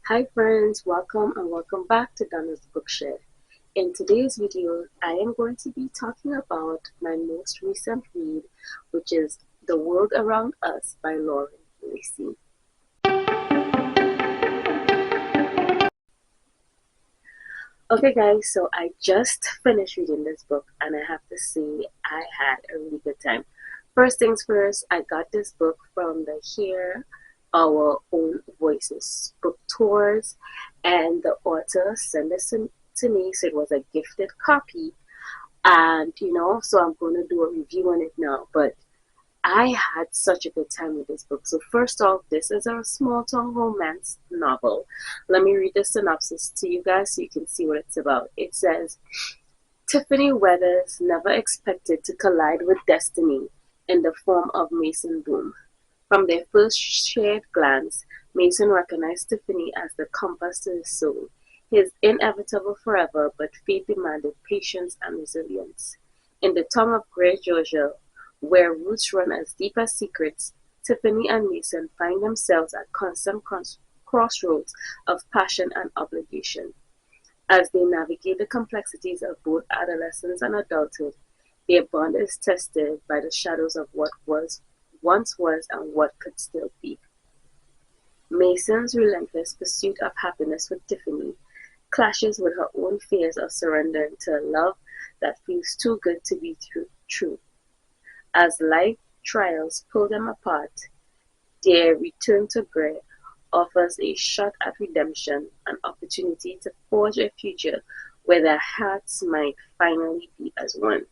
Hi friends, welcome and welcome back to Donna's Bookshare. In today's video, I am going to be talking about my most recent read, which is The World Around Us by Lauren Lacey. Okay guys, so I just finished reading this book and I have to say I had a really good time. First things first, I got this book from the Hear Our Own Voices book tours, and the author sent this to me, so it was a gifted copy. And so I'm going to do a review on it now. But I had such a good time with this book. So first off, this is a small town romance novel. Let me read the synopsis to you guys so you can see what it's about. It says, Tiffany Weathers never expected to collide with destiny in the form of Mason Bloom. From their first shared glance, Mason recognized Tiffany as the compass to his soul, his inevitable forever, but fate demanded patience and resilience. In the tongue of Grey Georgia, where roots run as deep as secrets, Tiffany and Mason find themselves at constant crossroads of passion and obligation. As they navigate the complexities of both adolescence and adulthood, their bond is tested by the shadows of what once was and what could still be. Mason's relentless pursuit of happiness with Tiffany clashes with her own fears of surrendering to a love that feels too good to be true. As life trials pull them apart, their return to Grey offers a shot at redemption, an opportunity to forge a future where their hearts might finally be as one.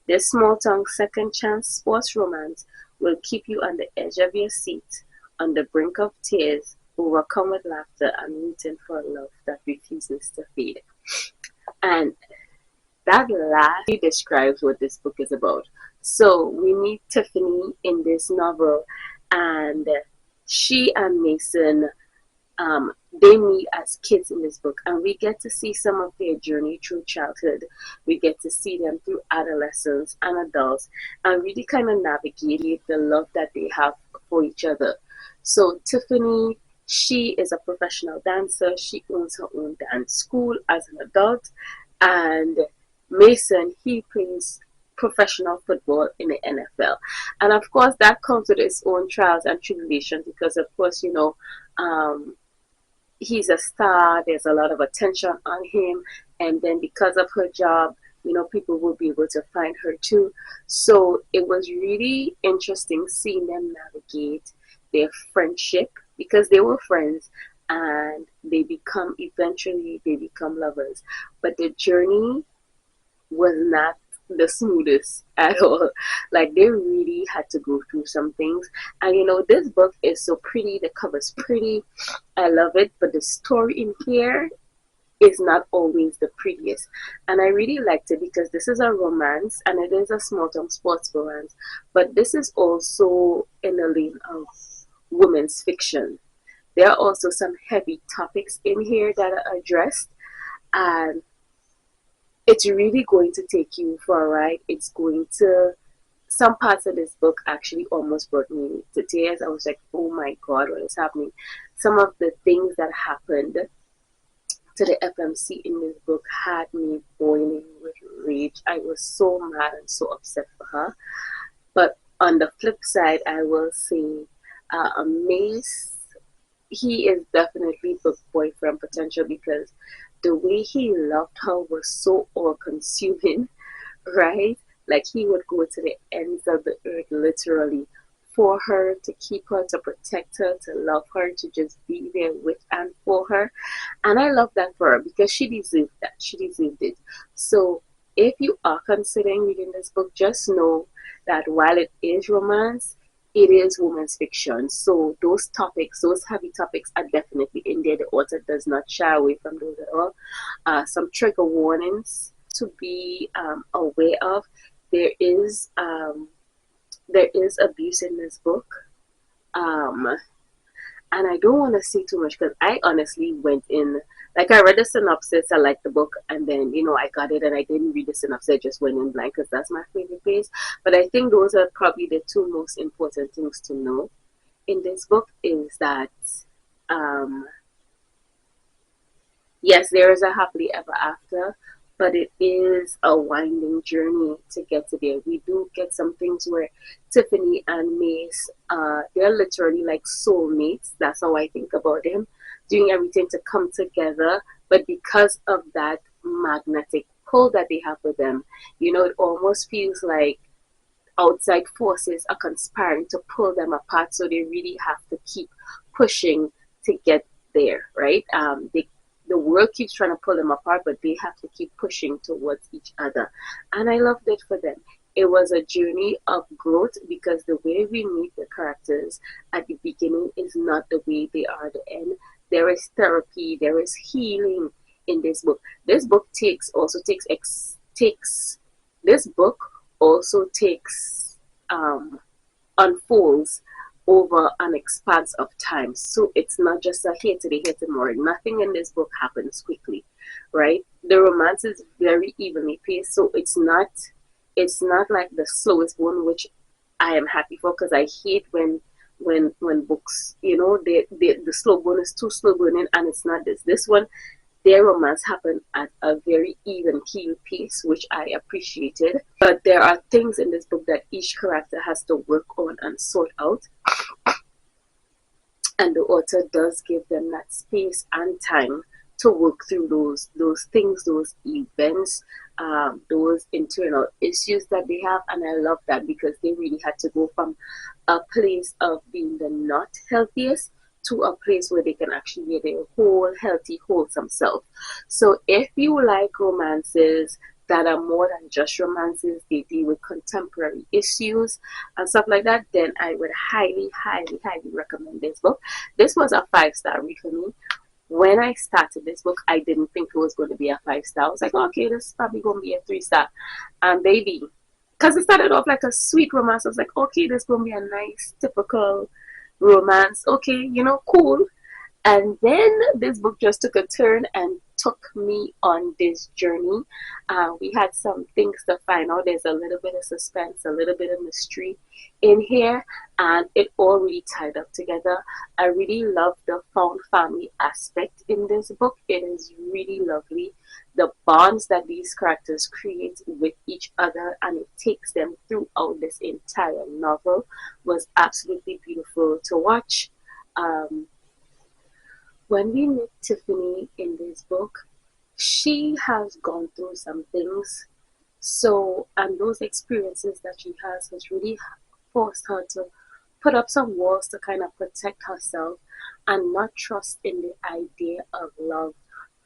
This small-town second-chance sports romance will keep you on the edge of your seat, on the brink of tears, overcome with laughter, and rooting for a love that refuses to fade. And that last describes what this book is about. So we meet Tiffany in this novel, and she and Mason, they meet as kids in this book, and we get to see some of their journey through childhood. We get to see them through adolescence and adults, and really kind of navigate the love that they have for each other. So Tiffany, she is a professional dancer. She owns her own dance school as an adult, and Mason, he plays professional football in the NFL. And of course, that comes with its own trials and tribulations because, of course, um, he's a star, there's a lot of attention on him, and then because of her job, people will be able to find her too. So it was really interesting seeing them navigate their friendship because they were friends and they become lovers. But the journey was not the smoothest at all. Like they really had to go through some things. And this book is so pretty, the cover's pretty. I love it, but the story in here is not always the prettiest. And I really liked it because this is a romance and it is a small town sports romance, but this is also in the lane of women's fiction. There are also some heavy topics in here that are addressed, and it's really going to take you for a ride. It's going to, some parts of this book actually almost brought me to tears. I was like, oh my God, what is happening? Some of the things that happened to the FMC in this book had me boiling with rage. I was so mad and so upset for her. But on the flip side, I will say, Mace, he is definitely book boyfriend potential because the way he loved her was so all-consuming, right? Like he would go to the ends of the earth literally for her, to keep her, to protect her, to love her, to just be there with and for her. And I love that for her because she deserved that. She deserved it. So if you are considering reading this book, just know that while it is romance, it is women's fiction. So those topics, those heavy topics are definitely in there. The author does not shy away from those at all. Some trigger warnings to be aware of. There is abuse in this book. Um, and I don't want to say too much because I honestly went in, like I read the synopsis, I liked the book, and then I got it and I didn't read the synopsis, I just went in blind because that's my favorite place. But I think those are probably the two most important things to know in this book is that um, Yes, there is a happily ever after, but it is a winding journey to get to there. We do get some things where Tiffany and Mace, they're literally like soulmates. That's how I think about them, doing everything to come together. But because of that magnetic pull that they have with them, it almost feels like outside forces are conspiring to pull them apart. So they really have to keep pushing to get there, right? The world keeps trying to pull them apart, but they have to keep pushing towards each other. And I loved it for them. It was a journey of growth because the way we meet the characters at the beginning is not the way they are at the end. There is therapy, there is healing in this book. This book takes this book also takes unfolds over an expanse of time. So it's not just a here today, here tomorrow. Nothing in this book happens quickly, right? The romance is very evenly paced, so it's not like the slowest one, which I am happy for because I hate when books, the slow burn is too slow burning, and it's not this. This one, their romance happened at a very even keel pace, which I appreciated. But there are things in this book that each character has to work on and sort out, and the author does give them that space and time to work through those things, those events, those internal issues that they have. And I love that because they really had to go from a place of being the not healthiest to a place where they can actually be their whole healthy, wholesome self. So if you like romances that are more than just romances, they deal with contemporary issues and stuff like that, then I would highly, highly, highly recommend this book. This was a 5-star read for me. When I started this book, I didn't think it was going to be a 5-star. I was like, okay, this is probably going to be a 3-star. And baby, because it started off like a sweet romance, I was like, okay, this is going to be a nice, typical romance. Okay, cool. And then this book just took a turn and took me on this journey. We had some things to find out. There's a little bit of suspense, a little bit of mystery in here, and it all really tied up together. I really love the found family aspect in this book. It is really lovely. The bonds that these characters create with each other, and it takes them throughout this entire novel, was absolutely beautiful to watch. Um, when we meet Tiffany in this book, she has gone through some things. So, and those experiences that she has really forced her to put up some walls to kind of protect herself and not trust in the idea of love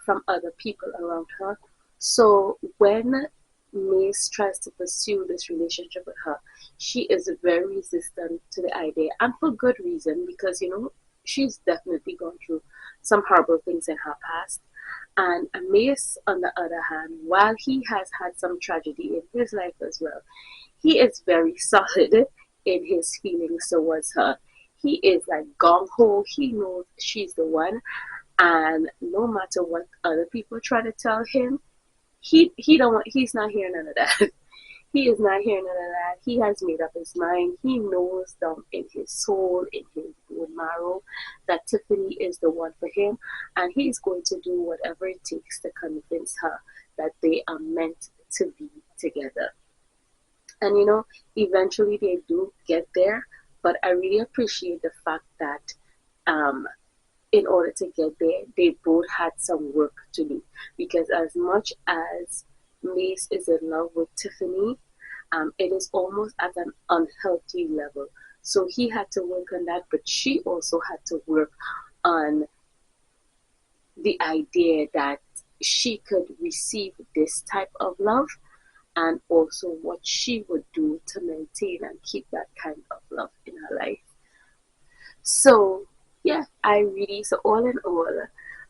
from other people around her. So, when Mace tries to pursue this relationship with her, she is very resistant to the idea, and for good reason, because she's definitely gone through some horrible things in her past. And Mace, on the other hand, while he has had some tragedy in his life as well, he is very solid in his feelings towards her. He is like gung ho. He knows she's the one, and no matter what other people try to tell him, he's not hearing none of that. He is not hearing none of that. He has made up his mind. He knows down in his soul, in his bone marrow, that Tiffany is the one for him, and he's going to do whatever it takes to convince her that they are meant to be together. And eventually they do get there, but I really appreciate the fact that in order to get there, they both had some work to do. Because as much as Mace is in love with Tiffany, it is almost at an unhealthy level. So he had to work on that, but she also had to work on the idea that she could receive this type of love, and also what she would do to maintain and keep that kind of love in her life. So yeah, so all in all,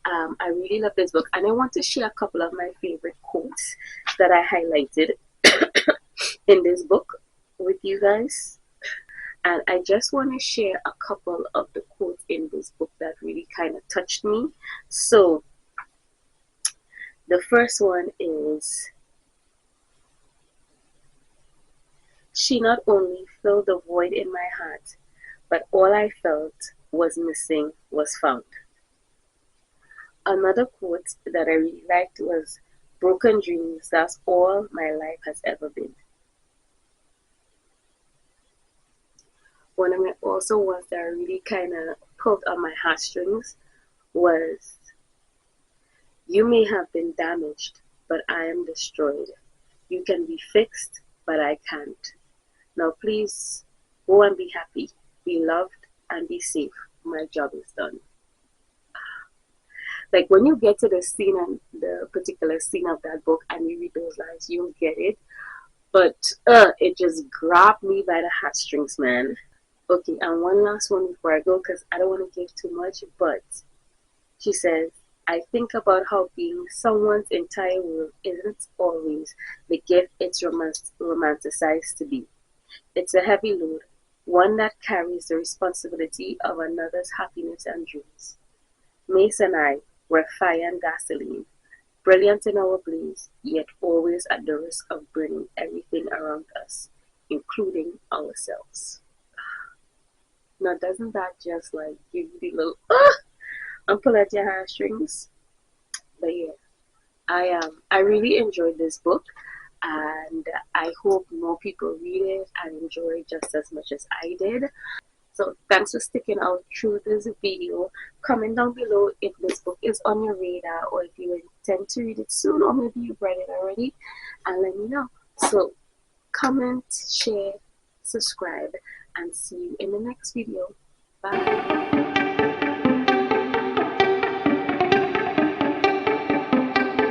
I really love this book, and I want to share a couple of my favorite quotes that I highlighted in this book with you guys. And I just want to share a couple of the quotes in this book that really kind of touched me. So the first one is, she not only filled the void in my heart, but all I felt was missing was found. Another quote that I really liked was, "Broken dreams, that's all my life has ever been." One of my also ones that really kind of pulled on my heartstrings was, "You may have been damaged, but I am destroyed. You can be fixed, but I can't. Now please go and be happy, be loved, and be safe. My job is done." Like when you get to the scene and the particular scene of that book and you read those lines, you'll get it. But it just grabbed me by the heartstrings, man. Okay, and one last one before I go, because I don't want to give too much, but she says, "I think about how being someone's entire world isn't always the gift it's romanticized to be. It's a heavy load, one that carries the responsibility of another's happiness and dreams. Mace and I were fire and gasoline, brilliant in our blaze, yet always at the risk of burning everything around us, including ourselves." Now, doesn't that just like give you the little and pull at your heartstrings? But yeah, I really enjoyed this book, and I hope more people read it and enjoy it just as much as I did. So thanks for sticking out through this video. Comment down below if this book is on your radar or if you intend to read it soon, or maybe you've read it already, and let me know. So comment, share, subscribe, and see you in the next video. Bye.